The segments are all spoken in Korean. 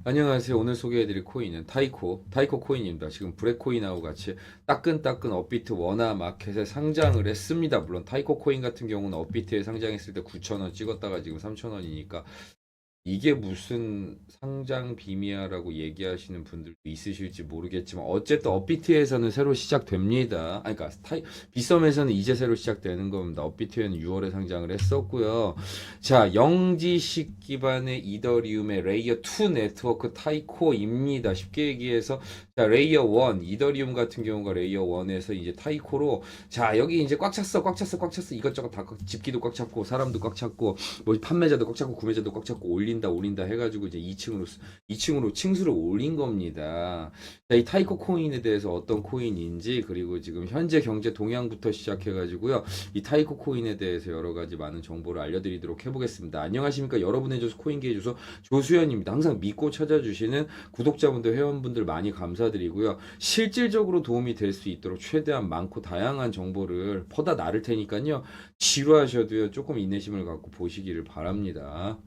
안녕하세요. 오늘 소개해드릴 코인은 타이코 코인입니다. 지금 브레코인하고 같이 따끈따끈 업비트 원화 마켓에 상장을 했습니다. 물론 타이코 코인 같은 경우는 업비트에 상장했을 때 9,000원 찍었다가 지금 3,000원이니까 이게 무슨 상장 비미야라고 얘기하시는 분들도 있으실지 모르겠지만 어쨌든 업비트에서는 새로 시작됩니다. 아니, 그러니까 빗썸에서는 이제 새로 시작되는 겁니다. 업비트에는 6월에 상장을 했었고요. 자, 영지식 기반의 이더리움의 레이어 2 네트워크 타이코입니다. 쉽게 얘기해서 자, 레이어 1 이더리움 같은 경우가 레이어 1에서 이제 타이코로 자, 여기 이제 꽉 찼어. 이것저것 다 집기도 꽉 찼고 사람도 꽉 찼고 뭐 판매자도 꽉 찼고 구매자도 꽉 찼고 올린다 해가지고 이제 2층으로 층수를 올린 겁니다. 자, 이 타이코 코인에 대해서 어떤 코인인지 그리고 지금 현재 경제 동향부터 시작해가지고요. 이 타이코 코인에 대해서 여러 가지 많은 정보를 알려드리도록 해보겠습니다. 안녕하십니까? 여러분의 주소 코인계의 주소 조수현입니다. 항상 믿고 찾아주시는 구독자분들 회원분들 많이 감사드리고요. 실질적으로 도움이 될 수 있도록 최대한 많고 다양한 정보를 퍼다 나를 테니까요. 지루하셔도요. 조금 인내심을 갖고 보시기를 바랍니다.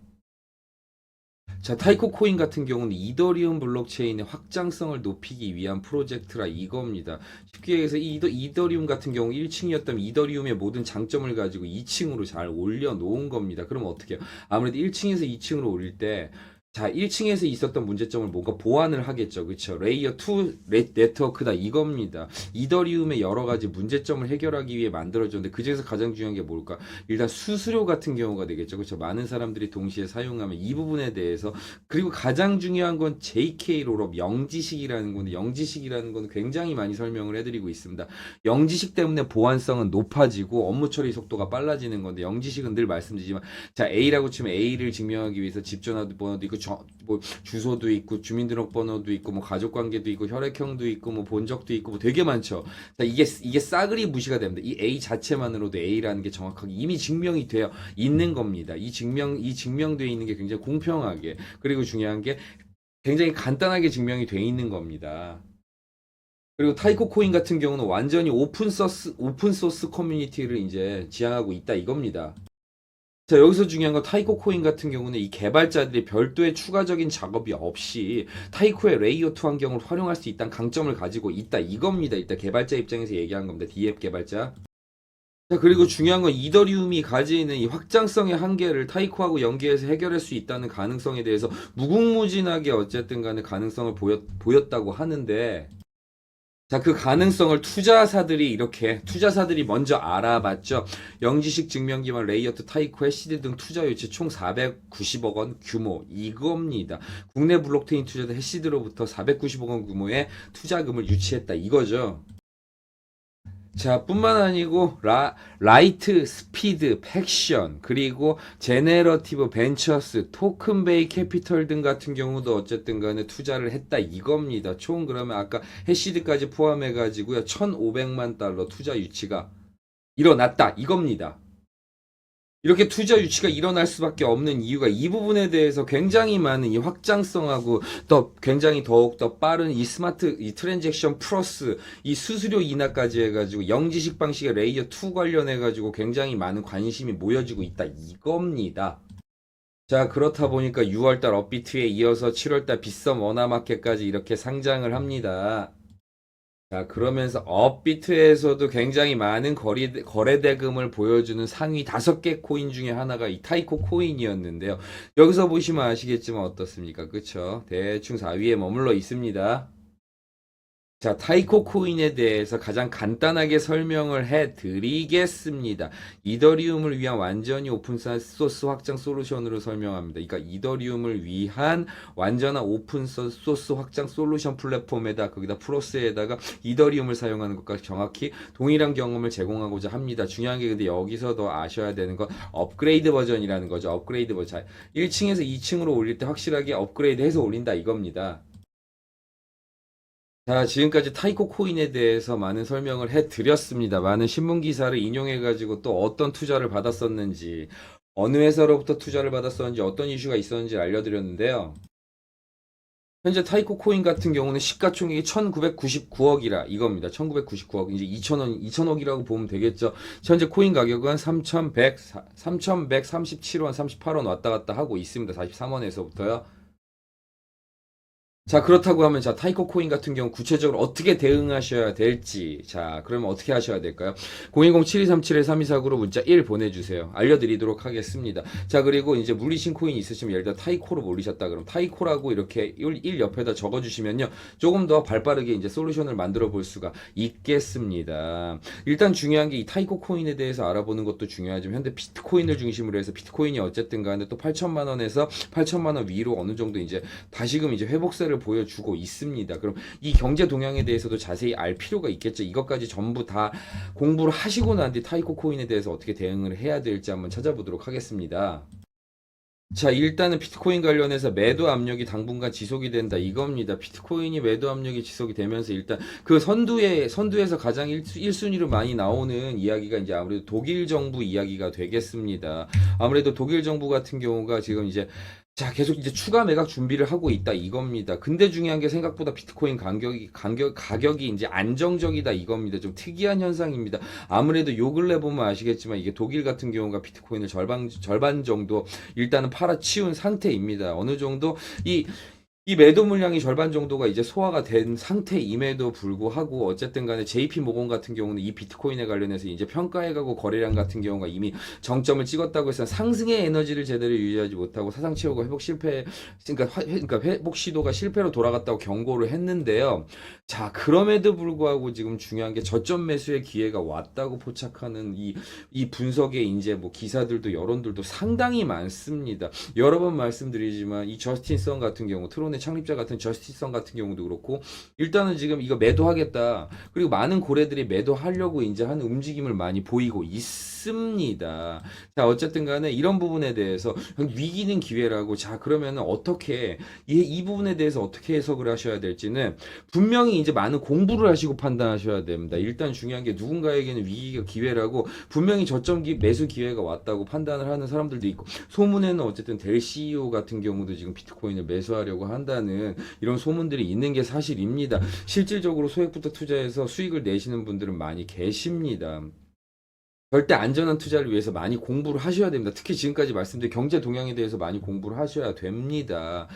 자, 타이코 코인 같은 경우는 이더리움 블록체인의 확장성을 높이기 위한 프로젝트라 이겁니다. 쉽게 해서 이더리움 같은 경우 1층이었다면 이더리움의 모든 장점을 가지고 2층으로 잘 올려놓은 겁니다. 그럼 어떻게 해요? 아무래도 1층에서 2층으로 올릴 때 자, 1층에서 있었던 문제점을 뭔가 보완을 하겠죠. 그쵸? 레이어 2 네트워크다 이겁니다. 이더리움의 여러 가지 문제점을 해결하기 위해 만들어졌는데 그중에서 가장 중요한 게 뭘까? 일단 수수료 같은 경우가 되겠죠. 그렇죠? 많은 사람들이 동시에 사용하면 이 부분에 대해서 그리고 가장 중요한 건 JK 롤업 영지식이라는 건데 영지식이라는 건 굉장히 많이 설명을 해드리고 있습니다. 영지식 때문에 보안성은 높아지고 업무 처리 속도가 빨라지는 건데 영지식은 늘 말씀드리지만 자 A라고 치면 A를 증명하기 위해서 집 전화번호도 있고 뭐 주소도 있고 주민등록번호도 있고 뭐 가족관계도 있고 혈액형도 있고 뭐 본적도 있고 뭐 되게 많죠. 자, 이게 싸그리 무시가 됩니다. 이 A 자체만으로도 A라는 게 정확하게 이미 증명이 되어 있는 겁니다. 이 증명되어 있는 게 굉장히 공평하게 그리고 중요한 게 굉장히 간단하게 증명이 되어 있는 겁니다. 그리고 타이코 코인 같은 경우는 완전히 오픈소스 커뮤니티를 이제 지향하고 있다 이겁니다. 자, 여기서 중요한 건 타이코 코인 같은 경우는 이 개발자들이 별도의 추가적인 작업이 없이 타이코의 레이어 2 환경을 활용할 수 있다는 강점을 가지고 있다 이겁니다. 일단 개발자 입장에서 얘기한 겁니다. D앱 개발자. 자, 그리고 중요한 건 이더리움이 가지는 이 확장성의 한계를 타이코하고 연계해서 해결할 수 있다는 가능성에 대해서 무궁무진하게 어쨌든 간에 가능성을 보였다고 하는데 자, 그 가능성을 투자사들이 먼저 알아봤죠. 영지식 증명 기반 레이어트 타이코 해시드 등 투자 유치 총 490억 원 규모 이겁니다. 국내 블록체인 투자자 해시드로부터 490억 원 규모의 투자금을 유치했다 이거죠. 자, 뿐만 아니고 라이트, 스피드, 팩션, 그리고 제네러티브 벤처스, 토큰베이 캐피털 등 같은 경우도 어쨌든 간에 투자를 했다 이겁니다. 총 그러면 아까 해시드까지 포함해 가지고요. 1,500만 달러 투자 유치가 일어났다 이겁니다. 이렇게 투자 유치가 일어날 수밖에 없는 이유가 이 부분에 대해서 굉장히 많은 이 확장성하고 더 굉장히 더욱 더 빠른 이 스마트 이 트랜잭션 플러스 이 수수료 인하까지 해가지고 영지식 방식의 레이어 2 관련해가지고 굉장히 많은 관심이 모여지고 있다 이겁니다. 자, 그렇다 보니까 6월달 업비트에 이어서 7월달 빗썸 원화마켓까지 이렇게 상장을 합니다. 자, 그러면서 업비트에서도 굉장히 많은 거래 대금을 보여주는 상위 5개 코인 중에 하나가 이 타이코 코인이었는데요. 여기서 보시면 아시겠지만 어떻습니까? 그쵸? 대충 4위에 머물러 있습니다. 자, 타이코 코인에 대해서 가장 간단하게 설명을 해 드리겠습니다. 이더리움을 위한 완전히 오픈소스 확장 솔루션으로 설명합니다. 그러니까 이더리움을 위한 완전한 오픈소스 확장 솔루션 플랫폼에다 거기다 프로스에다가 이더리움을 사용하는 것과 정확히 동일한 경험을 제공하고자 합니다. 중요한 게 근데 여기서 더 아셔야 되는 건 업그레이드 버전이라는 거죠. 업그레이드 버전. 1층에서 2층으로 올릴 때 확실하게 업그레이드 해서 올린다 이겁니다. 자, 지금까지 타이코 코인에 대해서 많은 설명을 해드렸습니다. 많은 신문 기사를 인용해가지고 또 어떤 투자를 받았었는지, 어느 회사로부터 투자를 받았었는지, 어떤 이슈가 있었는지 알려드렸는데요. 현재 타이코 코인 같은 경우는 시가총액이 1999억이라 이겁니다. 1999억. 이제 2천억이라고 보면 되겠죠. 현재 코인 가격은 3,137원, 38원 왔다 갔다 하고 있습니다. 43원에서부터요. 자, 그렇다고 하면 자, 타이코 코인 같은 경우 구체적으로 어떻게 대응하셔야 될지. 자, 그러면 어떻게 하셔야 될까요? 010-7237-3249로 문자 1 보내주세요. 알려드리도록 하겠습니다. 자, 그리고 이제 물리신 코인 있으시면 예를 들어 타이코로 몰리셨다 그럼 타이코라고 이렇게 1 옆에다 적어주시면요. 조금 더 발빠르게 이제 솔루션을 만들어 볼 수가 있겠습니다. 일단 중요한 게 이 타이코 코인에 대해서 알아보는 것도 중요하지만 현재 비트코인을 중심으로 해서 비트코인이 어쨌든 간에 또 8천만 원에서 8천만 원 위로 어느 정도 이제 다시금 이제 회복세를 보여주고 있습니다. 그럼 이 경제 동향에 대해서도 자세히 알 필요가 있겠죠. 이것까지 전부 다 공부를 하시고 난 뒤 타이코 코인에 대해서 어떻게 대응을 해야 될지 한번 찾아보도록 하겠습니다. 자, 일단은 비트코인 관련해서 매도 압력이 당분간 지속이 된다 이겁니다. 비트코인이 매도 압력이 지속이 되면서 일단 그 선두에서 가장 1순위로 많이 나오는 이야기가 이제 아무래도 독일 정부 이야기가 되겠습니다. 아무래도 독일 정부 같은 경우가 지금 이제 자, 계속 이제 추가 매각 준비를 하고 있다 이겁니다. 근데 중요한 게 생각보다 비트코인 가격이 이제 안정적이다 이겁니다. 좀 특이한 현상입니다. 아무래도 요 근래 보면 아시겠지만 이게 독일 같은 경우가 비트코인을 절반 정도 일단은 팔아치운 상태입니다. 어느 정도 이 매도 물량이 절반 정도가 이제 소화가 된 상태임에도 불구하고 어쨌든 간에 JP 모건 같은 경우는 이 비트코인에 관련해서 이제 평가해가고 거래량 같은 경우가 이미 정점을 찍었다고 해서 상승의 에너지를 제대로 유지하지 못하고 사상 채우고 그러니까 회복 시도가 실패로 돌아갔다고 경고를 했는데요. 자, 그럼에도 불구하고 지금 중요한 게 저점 매수의 기회가 왔다고 포착하는 이 분석의 이제 뭐 기사들도 여론들도 상당히 많습니다. 여러 번 말씀드리지만 이 저스틴 선 같은 경우 트론의 창립자 같은 저스틴 선 같은 경우도 그렇고 일단은 지금 이거 매도하겠다. 그리고 많은 고래들이 매도하려고 이제 하는 움직임을 많이 보이고 있습니다. 자, 어쨌든 간에 이런 부분에 대해서 위기는 기회라고 자, 그러면 어떻게 이 부분에 대해서 어떻게 해석을 하셔야 될지는 분명히 이제 많은 공부를 하시고 판단하셔야 됩니다. 일단 중요한 게 누군가에게는 위기가 기회라고 분명히 저점 매수 기회가 왔다고 판단을 하는 사람들도 있고 소문에는 어쨌든 델 CEO 같은 경우도 지금 비트코인을 매수하려고 한다는 이런 소문들이 있는 게 사실입니다. 실질적으로 소액부터 투자해서 수익을 내시는 분들은 많이 계십니다. 절대 안전한 투자를 위해서 많이 공부를 하셔야 됩니다. 특히 지금까지 말씀드린 경제 동향에 대해서 많이 공부를 하셔야 됩니다.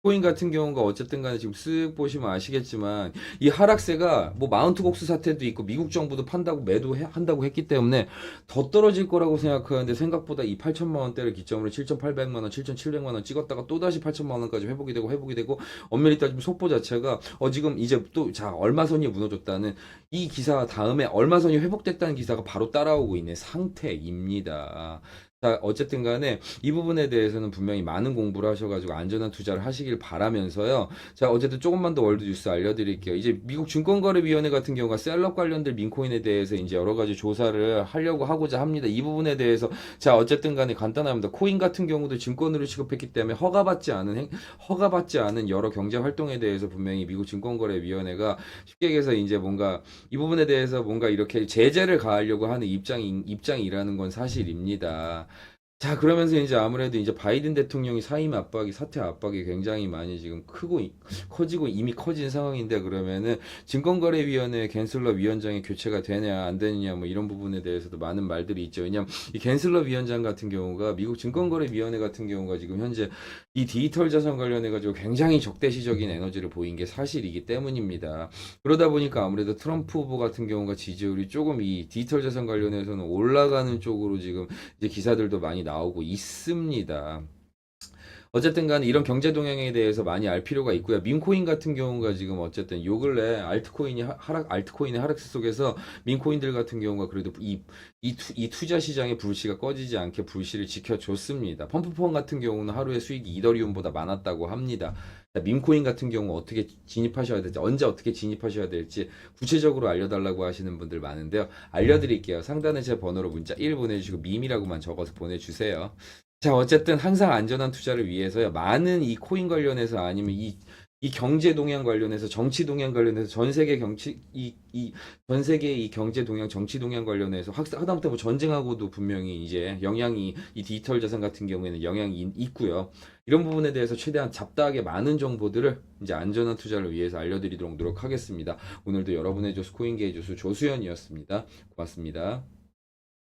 코인 같은 경우가 어쨌든 간에 지금 쓱 보시면 아시겠지만 이 하락세가 뭐 마운트 곡수 사태도 있고 미국 정부도 판다고 매도한다고 했기 때문에 더 떨어질 거라고 생각하는데 생각보다 이 8천만 원대를 기점으로 7,800만 원, 7,700만 원 찍었다가 또다시 8천만 원까지 회복이 되고 엄밀히 따지면 속보 자체가 지금 이제 또 자 얼마 선이 무너졌다는 이 기사 다음에 얼마 선이 회복됐다는 기사가 바로 따라오고 있는 상태입니다. 자, 어쨌든 간에 이 부분에 대해서는 분명히 많은 공부를 하셔가지고 안전한 투자를 하시길 바라면서요. 자, 어쨌든 조금만 더 월드 뉴스 알려드릴게요. 이제 미국 증권거래위원회 같은 경우가 셀럽 관련된 민코인에 대해서 이제 여러 가지 조사를 하려고 하고자 합니다. 이 부분에 대해서 자, 어쨌든 간에 간단합니다. 코인 같은 경우도 증권으로 취급했기 때문에 허가받지 않은 여러 경제 활동에 대해서 분명히 미국 증권거래위원회가 쉽게 얘기해서 이제 뭔가 이 부분에 대해서 뭔가 이렇게 제재를 가하려고 하는 입장이라는 건 사실입니다. 자, 그러면서 이제 아무래도 이제 바이든 대통령이 사퇴 압박이 굉장히 많이 지금 커지고 이미 커진 상황인데 그러면은 증권거래위원회 갠슬러 위원장의 교체가 되냐 안 되느냐 뭐 이런 부분에 대해서도 많은 말들이 있죠. 왜냐면 이 갠슬러 위원장 같은 경우가 미국 증권거래위원회 같은 경우가 지금 현재 이 디지털 자산 관련해 가지고 굉장히 적대시적인 에너지를 보인 게 사실이기 때문입니다. 그러다 보니까 아무래도 트럼프 후보 같은 경우가 지지율이 조금 이 디지털 자산 관련해서는 올라가는 쪽으로 지금 이제 기사들도 많이 나오고 있습니다. 어쨌든 간에 이런 경제 동향에 대해서 많이 알 필요가 있고요. 민코인 같은 경우가 지금 어쨌든 요 근래 알트코인의 하락세 속에서 민코인들 같은 경우가 그래도 이 투자 시장의 불씨가 꺼지지 않게 불씨를 지켜줬습니다. 펌프펀 같은 경우는 하루에 수익이 이더리움보다 많았다고 합니다. 민코인 같은 경우 어떻게 진입하셔야 될지, 언제 어떻게 진입하셔야 될지 구체적으로 알려달라고 하시는 분들 많은데요. 알려드릴게요. 상단에 제 번호로 문자 1 보내주시고 밈이라고만 적어서 보내주세요. 자, 어쨌든 항상 안전한 투자를 위해서요. 많은 이 코인 관련해서 아니면 이 경제 동향 관련해서 정치 동향 관련해서 전 세계 전 세계 이 경제 동향 정치 동향 관련해서 하다못해 뭐 전쟁하고도 분명히 이제 영향이 이 디지털 자산 같은 경우에는 영향이 있고요. 이런 부분에 대해서 최대한 잡다하게 많은 정보들을 이제 안전한 투자를 위해서 알려드리도록 노력하겠습니다. 오늘도 여러분의 조수 코인계의 조수 조수연이었습니다. 고맙습니다.